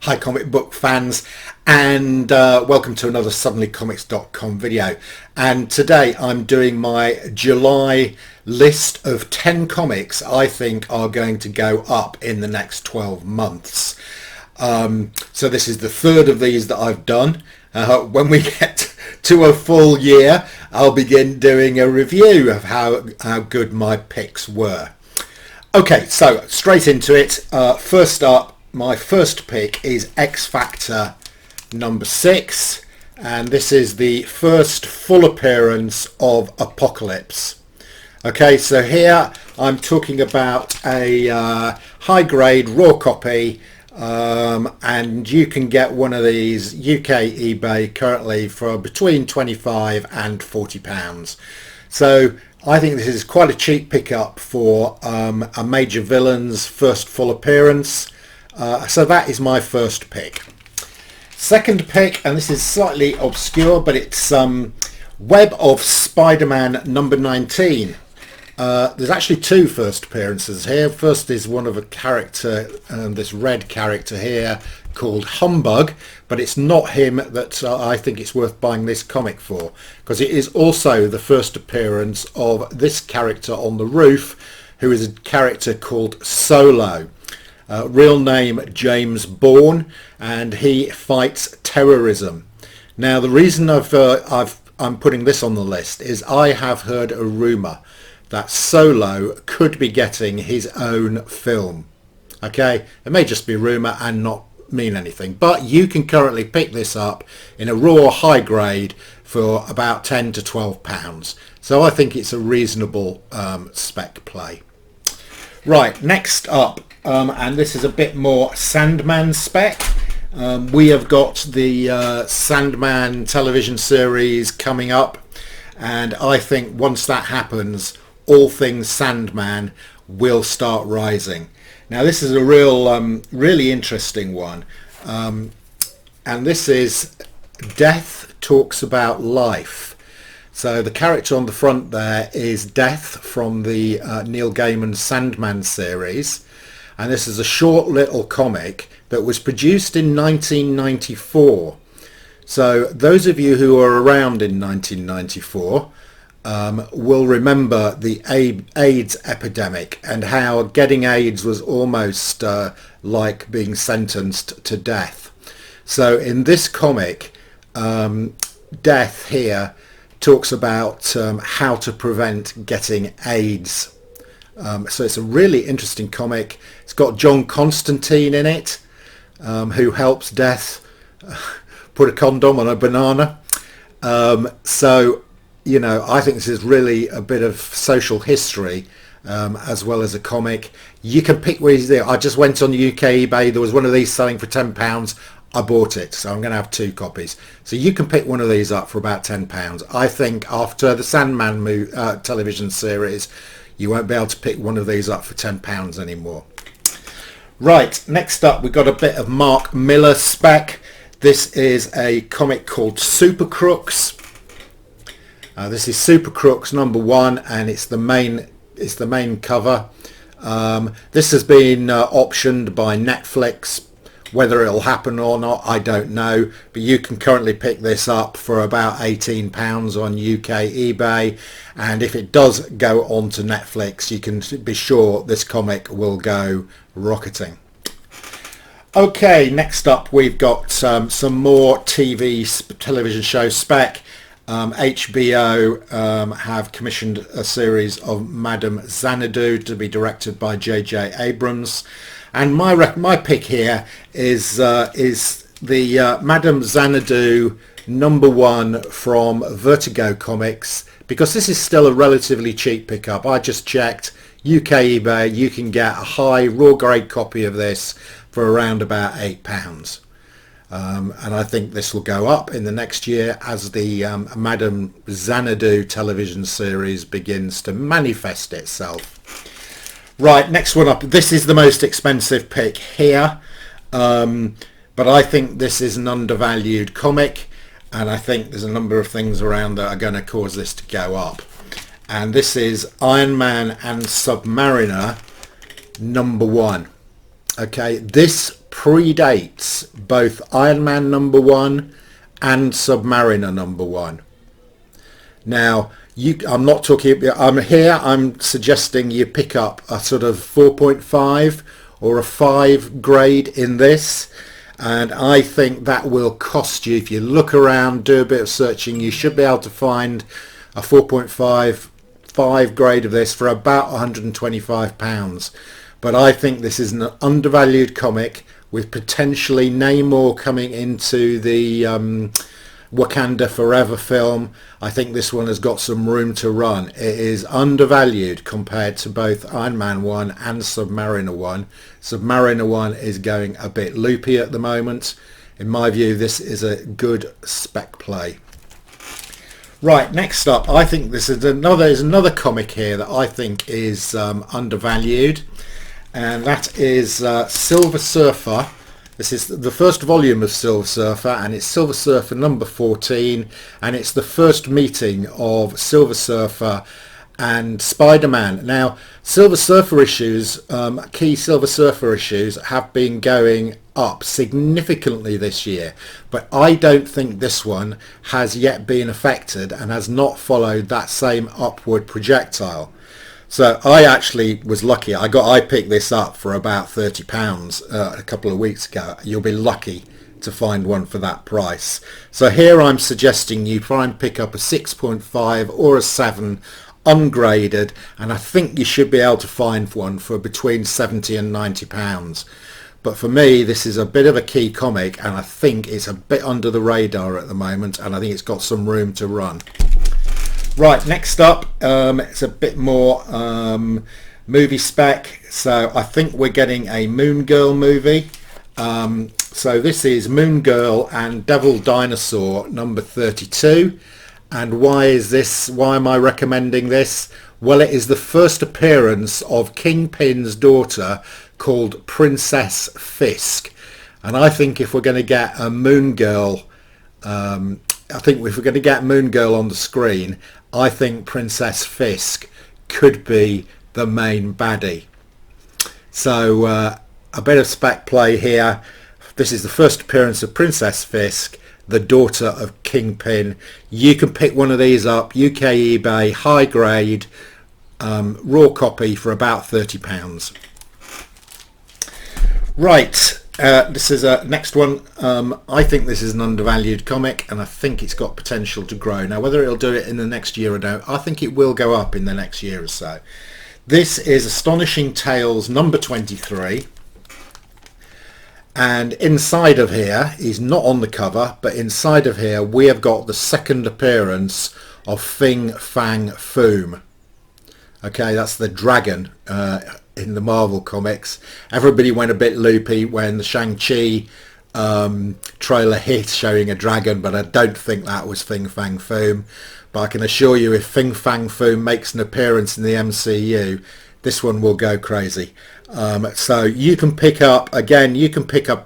Hi comic book fans, and welcome to another suddenlycomics.com video. And today I'm doing my July list of 10 comics I think are going to go up in the next 12 months. So this is the third of these that I've done. When we get to a full year, I'll begin doing a review of how good my picks were. Okay, so straight into it. First up, my first pick is X Factor number 6, and this is the first full appearance of Apocalypse. Okay, so here I'm talking about a high grade raw copy, and you can get one of these UK eBay currently for between £25 and £40. So I think this is quite a cheap pickup for a Major Villain's first full appearance. So that is my first pick. Second pick, and this is slightly obscure, but it's Web of Spider-Man number 19. There's actually two first appearances here. First is one of a character, this red character here called Humbug, but it's not him that I think it's worth buying this comic for, because it is also the first appearance of this character on the roof, who is a character called Solo. Real name James Bourne, and he fights terrorism. Now the reason I'm putting this on the list is I have heard a rumour that Solo could be getting his own film. Okay, it may just be rumour and not mean anything, but you can currently pick this up in a raw high grade for about £10 to £12. So I think it's a reasonable spec play. Right, next up, and this is a bit more Sandman spec. We have got the Sandman television series coming up, and I think once that happens, all things Sandman will start rising. Now this is a really interesting one, and this is Death Talks About Life. So the character on the front there is Death from the Neil Gaiman Sandman series, and this is a short little comic that was produced in 1994. So those of you who are around in 1994 will remember the AIDS epidemic and how getting AIDS was almost like being sentenced to death. So in this comic, Death here talks about how to prevent getting AIDS. So it's a really interesting comic. It's got John Constantine in it, who helps Death put a condom on a banana. So, you know, I think this is really a bit of social history as well as a comic. You can pick where he's there. I just went on the UK eBay. There was one of these selling for £10. I bought it, so I'm going to have 2 copies. So you can pick one of these up for about £10. I think after the Sandman television series, you won't be able to pick one of these up for £10 anymore. Right, next up we've got a bit of Mark Millar spec. This is a comic called Super Crooks. This is Super Crooks number 1, and it's the main cover. This has been optioned by Netflix. Whether it'll happen or not, I don't know, but you can currently pick this up for about £18 on UK eBay, and if it does go on to Netflix, you can be sure this comic will go rocketing. Okay, next up we've got some more television show spec. HBO have commissioned a series of Madame Xanadu to be directed by J.J. Abrams. And my pick here is the Madame Xanadu number 1 from Vertigo Comics, because this is still a relatively cheap pickup. I just checked UK eBay. You can get a high raw grade copy of this for around about £8. And I think this will go up in the next year as the Madame Xanadu television series begins to manifest itself. Right, next one up. This is the most expensive pick here, but I think this is an undervalued comic, and I think there's a number of things around that are going to cause this to go up. And this is Iron Man and Submariner number 1. Okay, this predates both Iron Man #1 and Submariner #1. Now, I'm not talking, I'm suggesting you pick up a sort of 4.5 or a 5 grade in this, and I think that will cost you, if you look around, do a bit of searching, you should be able to find a 4.5 5 grade of this for about £125. But I think this is an undervalued comic with potentially Namor coming into the Wakanda Forever film. I think this one has got some room to run. It is undervalued compared to both Iron Man 1 and Submariner 1. Submariner 1 is going a bit loopy at the moment. In my view, this is a good spec play. Right, next up, I think this is another comic here that I think is undervalued, and that is Silver Surfer. This is the first volume of Silver Surfer, and it's Silver Surfer number 14, and it's the first meeting of Silver Surfer and Spider-Man. Now, Silver Surfer issues, key Silver Surfer issues, have been going up significantly this year, but I don't think this one has yet been affected and has not followed that same upward projectile. So I actually was lucky. I picked this up for about £30 a couple of weeks ago. You'll be lucky to find one for that price. So here I'm suggesting you try and pick up a 6.5 or a 7 ungraded, and I think you should be able to find one for between £70 and £90. But for me, this is a bit of a key comic, and I think it's a bit under the radar at the moment, and I think it's got some room to run. Right, next up, it's a bit more movie spec. So I think we're getting a Moon Girl movie. So this is Moon Girl and Devil Dinosaur number 32. And why am I recommending this? Well, it is the first appearance of Kingpin's daughter, called Princess Fisk. And I think if we're going to get a Moon Girl, on the screen, I think Princess Fisk could be the main baddie. So a bit of spec play here. This is the first appearance of Princess Fisk, the daughter of Kingpin. You can pick one of these up, UK eBay, high grade, raw copy for about £30. Right, this is a next one. I think this is an undervalued comic, and I think it's got potential to grow. Now, whether it'll do it in the next year or no, I think it will go up in the next year or so. This is Astonishing Tales number 23, and inside of here, he's not on the cover, but inside of here we have got the second appearance of Fin Fang Foom. Okay, that's the dragon in the Marvel comics. Everybody went a bit loopy when the Shang-Chi trailer hit showing a dragon, but I don't think that was Fin Fang Foom. But I can assure you, if Fin Fang Foom makes an appearance in the MCU, this one will go crazy. So you can pick up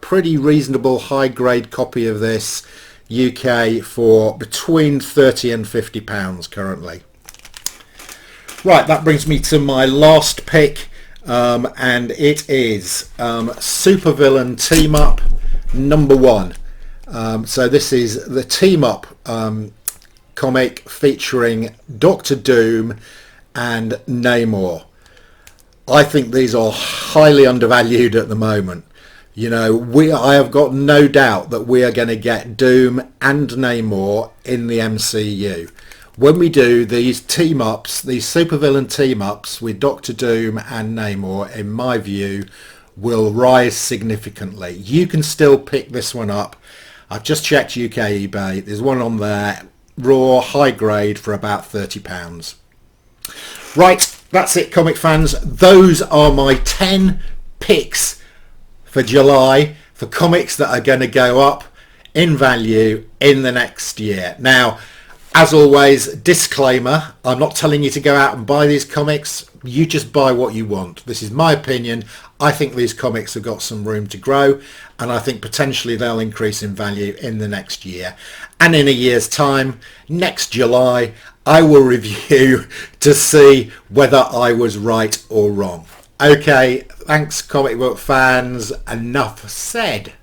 pretty reasonable high grade copy of this UK for between £30 and £50 currently. Right, that brings me to my last pick, and it is Supervillain Team Up number 1. So this is the Team Up comic featuring Doctor Doom and Namor. I think these are highly undervalued at the moment. You know, I have got no doubt that we are going to get Doom and Namor in the MCU. When we do these team-ups, these supervillain team-ups with Doctor Doom and Namor, in my view, will rise significantly. You can still pick this one up. I've just checked UK eBay. There's one on there, raw, high grade, for about £30. Right, that's it, comic fans. Those are my 10 picks for July for comics that are going to go up in value in the next year. Now, as always, disclaimer, I'm not telling you to go out and buy these comics. You just buy what you want. This is my opinion. I think these comics have got some room to grow, and I think potentially they'll increase in value in the next year. And in a year's time, next July, I will review to see whether I was right or wrong. Okay, thanks comic book fans. Enough said.